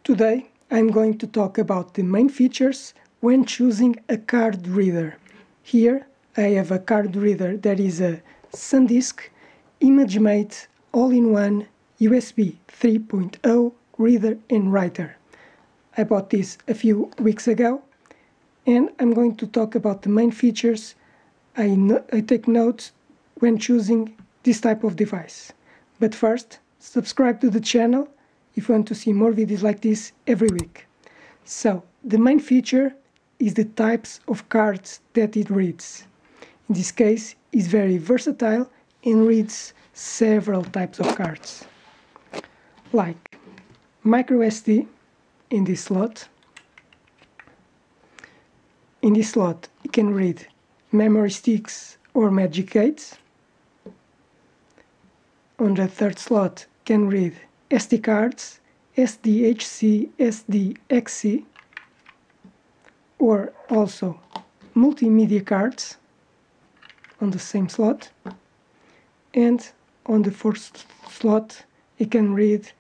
Today I'm going to talk about the main features when choosing a card reader. Here I have a card reader that is a SanDisk ImageMate all-in-one USB 3.0 reader and writer. I bought this a few weeks ago and I'm going to talk about the main features I take notes when choosing this type of device. But first, subscribe to the channel if you want to see more videos like this every week. So, the main feature is the types of cards that it reads. In this case, it's very versatile and reads several types of cards. Like microSD in this slot. In this slot, you can read memory sticks or Magic 8s. On the third slot, you can read SD cards, SDHC, SDXC, or also multimedia cards on the same slot. And on the fourth slot, you can read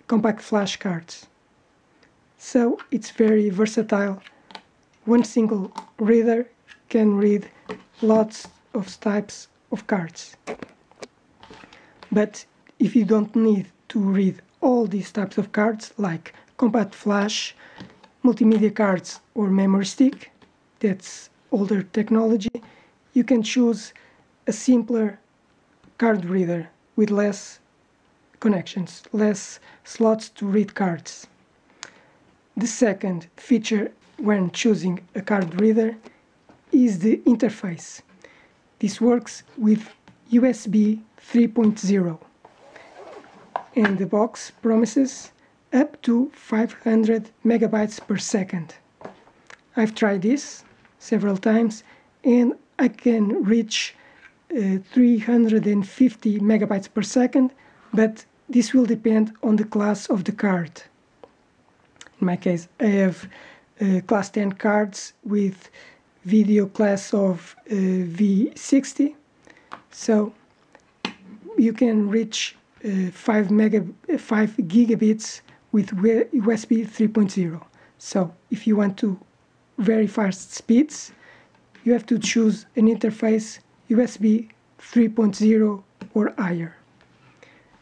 compact flash cards. So it's very versatile. One single reader can read lots of types of cards. But if you don't need to read all these types of cards, like compact flash, multimedia cards, or memory stick, that's older technology, you can choose a simpler card reader with less connections, less slots to read cards. The second feature when choosing a card reader is the interface. This works with USB 3.0. And the box promises up to 500 megabytes per second. I've tried this several times and I can reach 350 megabytes per second, but this will depend on the class of the card. In my case, I have class 10 cards with video class of V60, so you can reach 5 gigabits with USB 3.0. So if you want to very fast speeds, you have to choose an interface USB 3.0 or higher.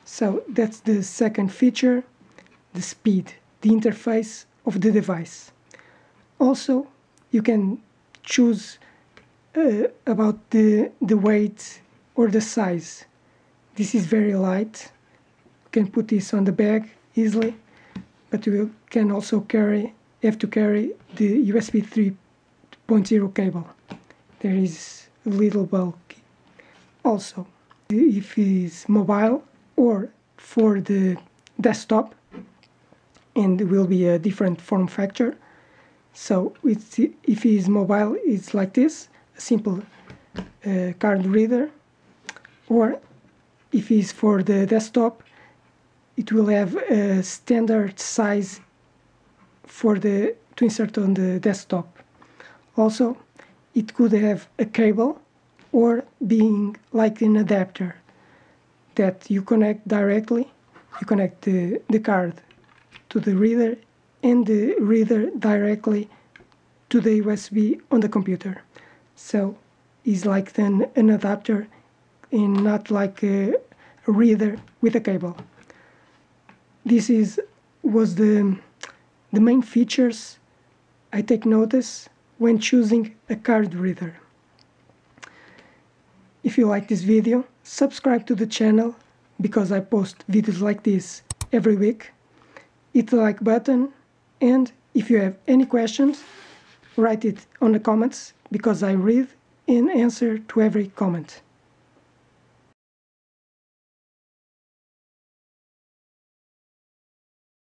So that's the second feature, the speed, the interface of the device. Also, you can choose about the weight or the size. This is very light. You can put this on the bag easily, but you can also have to carry the USB 3.0 cable. There is a little bulky. Also, if it is mobile or for the desktop, and it will be a different form factor. So if it is mobile, it's like this, a simple card reader, or if it's for the desktop, it will have a standard size to insert on the desktop. Also, it could have a cable or being like an adapter that you connect directly. You connect the card to the reader and the reader directly to the USB on the computer. So it's like an adapter and not like a reader with a cable. This was the main features I take notice when choosing a card reader. If you like this video, subscribe to the channel because I post videos like this every week. Hit the like button, and if you have any questions, write it on the comments because I read and answer to every comment.